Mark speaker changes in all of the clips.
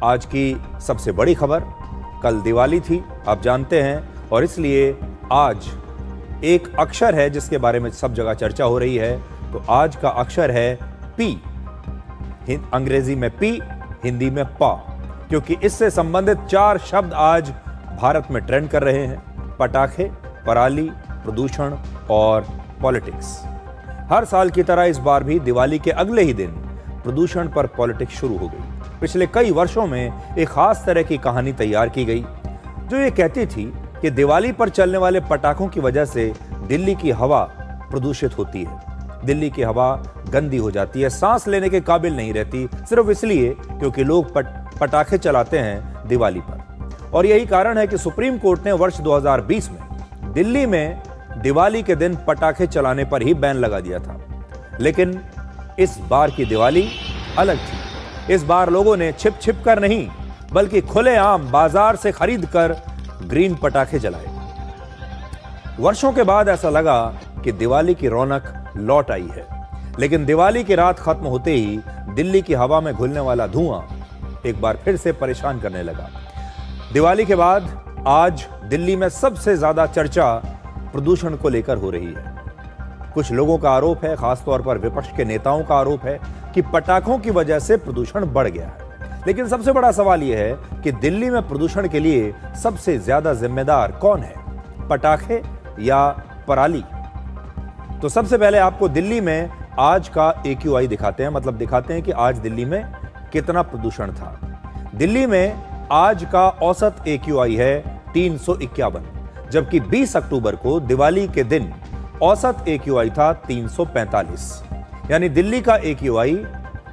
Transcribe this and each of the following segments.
Speaker 1: आज की सबसे बड़ी खबर, कल दिवाली थी, आप जानते हैं, और इसलिए आज एक अक्षर है जिसके बारे में सब जगह चर्चा हो रही है। तो आज का अक्षर है पी, अंग्रेजी में पी, हिंदी में पा, क्योंकि इससे संबंधित 4 शब्द आज भारत में ट्रेंड कर रहे हैं: पटाखे, पराली, प्रदूषण और पॉलिटिक्स। हर साल की तरह इस बार भी दिवाली के अगले ही दिन प्रदूषण पर पॉलिटिक्स शुरू हो गई। पिछले कई वर्षों में एक खास तरह की कहानी तैयार की गई जो ये कहती थी कि दिवाली पर चलने वाले पटाखों की वजह से दिल्ली की हवा प्रदूषित होती है, दिल्ली की हवा गंदी हो जाती है, सांस लेने के काबिल नहीं रहती, सिर्फ इसलिए क्योंकि लोग पटाखे चलाते हैं दिवाली पर। और यही कारण है कि सुप्रीम कोर्ट ने वर्ष 2020 में दिल्ली में दिवाली के दिन पटाखे चलाने पर ही बैन लगा दिया था। लेकिन इस बार की दिवाली अलग थी। इस बार लोगों ने छिप छिप कर नहीं, बल्कि खुलेआम बाजार से खरीद कर ग्रीन पटाखे जलाए। वर्षों के बाद ऐसा लगा कि दिवाली की रौनक लौट आई है। लेकिन दिवाली की रात खत्म होते ही दिल्ली की हवा में घुलने वाला धुआं एक बार फिर से परेशान करने लगा। दिवाली के बाद आज दिल्ली में सबसे ज्यादा चर्चा प्रदूषण को लेकर हो रही है। कुछ लोगों का आरोप है, खासतौर पर विपक्ष के नेताओं का आरोप है कि पटाखों की वजह से प्रदूषण बढ़ गया है। लेकिन सबसे बड़ा सवाल यह है कि दिल्ली में प्रदूषण के लिए सबसे ज्यादा जिम्मेदार कौन है, पटाखे या पराली? तो सबसे पहले आपको दिल्ली में आज का AQI दिखाते हैं, मतलब दिखाते हैं कि आज दिल्ली में कितना प्रदूषण था। दिल्ली में आज का औसत AQI है 351, जबकि 20 अक्टूबर को दिवाली के दिन औसत AQI था 345। यानी दिल्ली का AQI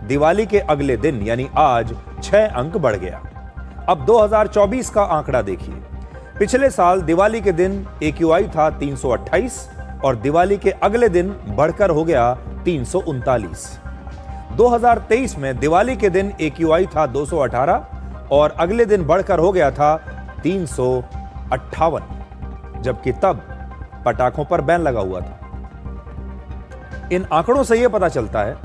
Speaker 1: दिवाली के अगले दिन यानी आज 6 अंक बढ़ गया। अब 2024 का आंकड़ा देखिए। पिछले साल दिवाली के दिन AQI था 328 और दिवाली के अगले दिन बढ़कर हो गया 339। 2023 में दिवाली के दिन AQI था 218 और अगले दिन बढ़कर हो गया था 358, जबकि तब पटाखों पर बैन लगा हुआ था। इन आंकड़ों से यह पता चलता है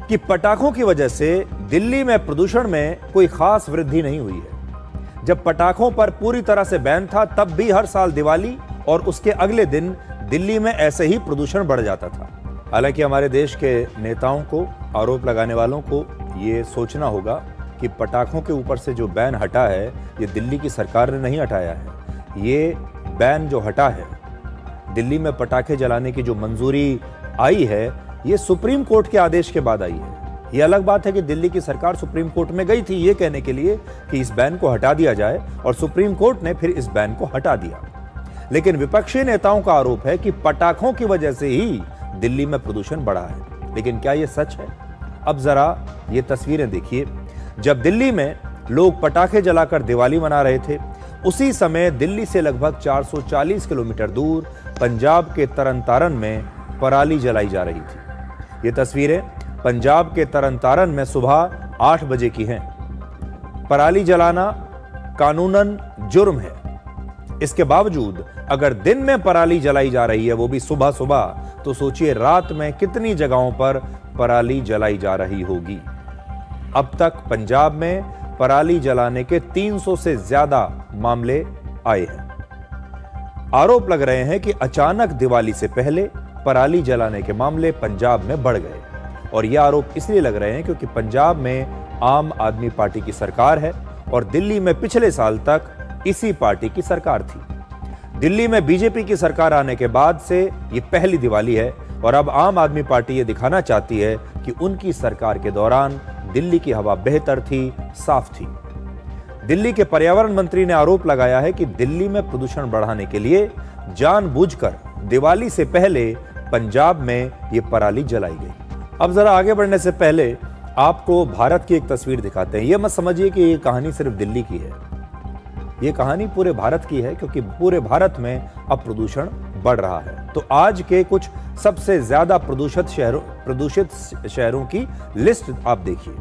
Speaker 1: कि पटाखों की वजह से दिल्ली में प्रदूषण में कोई खास वृद्धि नहीं हुई है। जब पटाखों पर पूरी तरह से बैन था तब भी हर साल दिवाली और उसके अगले दिन दिल्ली में ऐसे ही प्रदूषण बढ़ जाता था। हालांकि हमारे देश के नेताओं को, आरोप लगाने वालों को यह सोचना होगा कि पटाखों के ऊपर से जो बैन हटा है ये दिल्ली की सरकार ने नहीं हटाया है। ये बैन जो हटा है, दिल्ली में पटाखे जलाने की जो मंजूरी आई है, ये सुप्रीम कोर्ट के आदेश के बाद आई है। ये अलग बात है कि दिल्ली की सरकार सुप्रीम कोर्ट में गई थी ये कहने के लिए कि इस बैन को हटा दिया जाए, और सुप्रीम कोर्ट ने फिर इस बैन को हटा दिया। लेकिन विपक्षी नेताओं का आरोप है कि पटाखों की वजह से ही दिल्ली में प्रदूषण बढ़ा है। लेकिन क्या यह सच है? अब जरा ये तस्वीरें देखिए। जब दिल्ली में लोग पटाखे जलाकर दिवाली मना रहे थे, उसी समय दिल्ली से लगभग 440 किलोमीटर दूर पंजाब के तरन तारन में पराली जलाई जा रही थी। ये तस्वीरें पंजाब के तरन तारन में सुबह 8 बजे की हैं। पराली जलाना कानूनन जुर्म है। इसके बावजूद अगर दिन में पराली जलाई जा रही है, वो भी सुबह सुबह, तो सोचिए रात में कितनी जगहों पर पराली जलाई जा रही होगी। अब तक पंजाब में पराली जलाने के 300 से ज्यादा मामले आए हैं। आरोप लग रहे हैं कि अचानक दिवाली से पहले पराली जलाने के मामले पंजाब में बढ़ गए, और यह आरोप इसलिए लग रहे हैं क्योंकि पंजाब में आम आदमी पार्टी की सरकार है और दिल्ली में पिछले साल तक इसी पार्टी की सरकार थी। दिल्ली में बीजेपी की सरकार आने के बाद से ये पहली दिवाली है, और अब आम आदमी पार्टी ये दिखाना चाहती है कि उनकी सरकार के दौरान दिल्ली की हवा बेहतर थी, साफ थी। दिल्ली के पर्यावरण मंत्री ने आरोप लगाया है कि दिल्ली में प्रदूषण बढ़ाने के लिए जानबूझकर दिवाली से पहले पंजाब में ये पराली जलाई गई। अब जरा आगे बढ़ने से पहले आपको भारत की एक तस्वीर दिखाते हैं। ये मत समझिए कि ये कहानी सिर्फ दिल्ली की है, ये कहानी पूरे भारत की है, क्योंकि पूरे भारत में अब प्रदूषण बढ़ रहा है। तो आज के कुछ सबसे ज्यादा प्रदूषित शहरों की लिस्ट आप देखिए,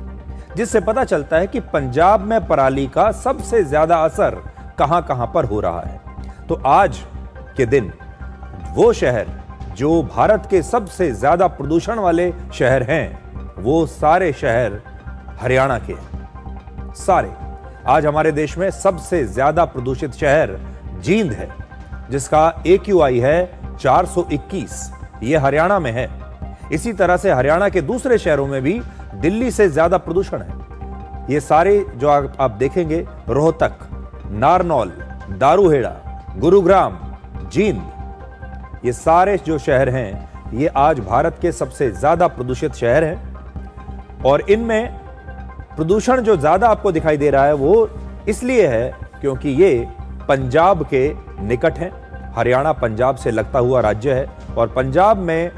Speaker 1: जिससे पता चलता है कि पंजाब में पराली का सबसे ज्यादा असर कहां कहां पर हो रहा है। तो आज के दिन वो शहर जो भारत के सबसे ज्यादा प्रदूषण वाले शहर हैं, वो सारे शहर हरियाणा के हैं। सारे। आज हमारे देश में सबसे ज्यादा प्रदूषित शहर जींद है, जिसका AQI है 421। यह हरियाणा में है। इसी तरह से हरियाणा के दूसरे शहरों में भी दिल्ली से ज्यादा प्रदूषण है। ये सारे जो आप देखेंगे, रोहतक, नारनौल, दारूहेड़ा, गुरुग्राम, जींद, ये सारे जो शहर हैं, ये आज भारत के सबसे ज्यादा प्रदूषित शहर हैं। और इनमें प्रदूषण जो ज्यादा आपको दिखाई दे रहा है वो इसलिए है क्योंकि ये पंजाब के निकट हैं। हरियाणा पंजाब से लगता हुआ राज्य है और पंजाब में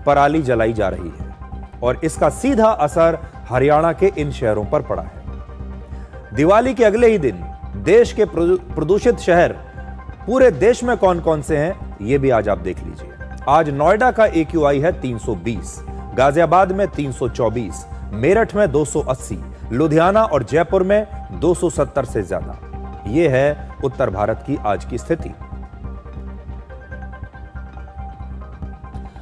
Speaker 1: पराली जलाई जा रही है और इसका सीधा असर हरियाणा के इन शहरों पर पड़ा है। दिवाली के अगले ही दिन देश के प्रदूषित शहर पूरे देश में कौन कौन से हैं, ये भी आज आप देख लीजिए। आज नोएडा का AQI है 320, गाजियाबाद में 324, मेरठ में 280, लुधियाना और जयपुर में 270 से ज्यादा। यह है उत्तर भारत की आज की स्थिति।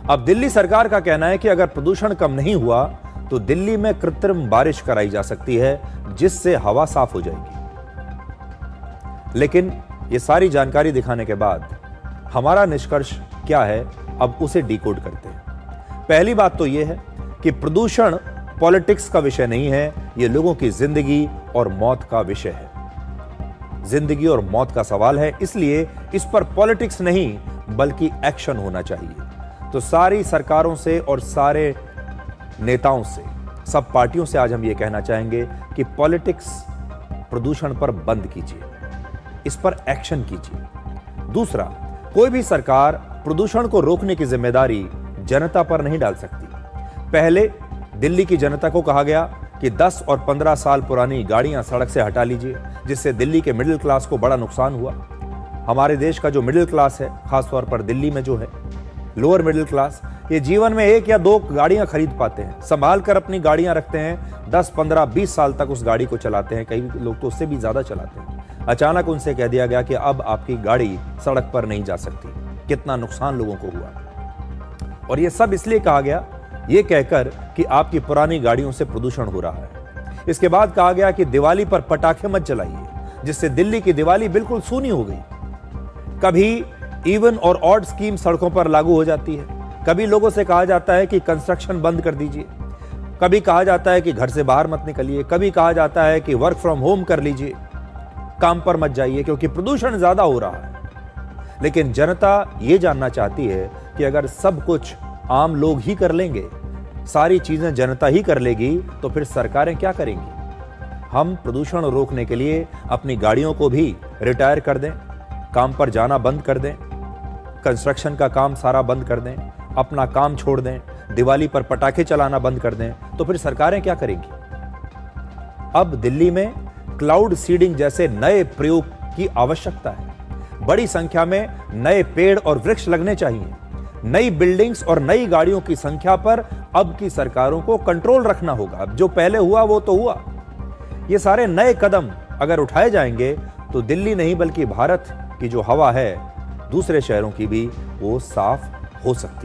Speaker 1: अब दिल्ली सरकार का कहना है कि अगर प्रदूषण कम नहीं हुआ तो दिल्ली में कृत्रिम बारिश कराई जा सकती है, जिससे हवा साफ हो जाएगी। लेकिन ये सारी जानकारी दिखाने के बाद हमारा निष्कर्ष क्या है, अब उसे डिकोड करते हैं। पहली बात तो यह है कि प्रदूषण पॉलिटिक्स का विषय नहीं है, यह लोगों की जिंदगी और मौत का विषय है। जिंदगी और मौत का सवाल है, इसलिए इस पर पॉलिटिक्स नहीं बल्कि एक्शन होना चाहिए। तो सारी सरकारों से और सारे नेताओं से, सब पार्टियों से आज हम ये कहना चाहेंगे कि पॉलिटिक्स प्रदूषण पर बंद कीजिए, इस पर एक्शन कीजिए। दूसरा, कोई भी सरकार प्रदूषण को रोकने की जिम्मेदारी जनता पर नहीं डाल सकती। पहले दिल्ली की जनता को कहा गया कि 10 और 15 साल पुरानी गाड़ियां सड़क से हटा लीजिए, जिससे दिल्ली के मिडिल क्लास को बड़ा नुकसान हुआ। हमारे देश का जो मिडिल क्लास है, खासतौर पर दिल्ली में जो है लोअर मिडिल क्लास, ये जीवन में 1 या 2 गाड़ियां खरीद पाते हैं, संभाल कर अपनी गाड़ियां रखते हैं, 10, 15, 20 साल तक उस गाड़ी को चलाते हैं, कई लोग तो उससे भी ज्यादा चलाते हैं। अचानक उनसे कह दिया गया कि अब आपकी गाड़ी सड़क पर नहीं जा सकती। कितना नुकसान लोगों को हुआ। और ये सब इसलिए कहा गया, ये कहकर कि आपकी पुरानी गाड़ियों से प्रदूषण हो रहा है। इसके बाद कहा गया कि दिवाली पर पटाखे मत जलाइए, जिससे दिल्ली की दिवाली बिल्कुल सूनी हो गई। कभी इवन और ऑड स्कीम सड़कों पर लागू हो जाती है, कभी लोगों से कहा जाता है कि कंस्ट्रक्शन बंद कर दीजिए, कभी कहा जाता है कि घर से बाहर मत निकलिए, कभी कहा जाता है कि वर्क फ्रॉम होम कर लीजिए, काम पर मत जाइए क्योंकि प्रदूषण ज्यादा हो रहा है। लेकिन जनता ये जानना चाहती है कि अगर सब कुछ आम लोग ही कर लेंगे, सारी चीजें जनता ही कर लेगी, तो फिर सरकारें क्या करेंगी। हम प्रदूषण रोकने के लिए अपनी गाड़ियों को भी रिटायर कर दें, काम पर जाना बंद कर दें, कंस्ट्रक्शन का काम सारा बंद कर दें, अपना काम छोड़ दें, दिवाली पर पटाखे चलाना बंद कर दें, तो फिर सरकारें क्या करेंगी। अब दिल्ली में क्लाउड सीडिंग जैसे नए प्रयोग की आवश्यकता है। बड़ी संख्या में नए पेड़ और वृक्ष लगने चाहिए। नई बिल्डिंग्स और नई गाड़ियों की संख्या पर अब की सरकारों को कंट्रोल रखना होगा। अब जो पहले हुआ वो तो हुआ। ये सारे नए कदम अगर उठाए जाएंगे तो दिल्ली नहीं बल्कि भारत की जो हवा है, दूसरे शहरों की भी, वो साफ हो सकती है।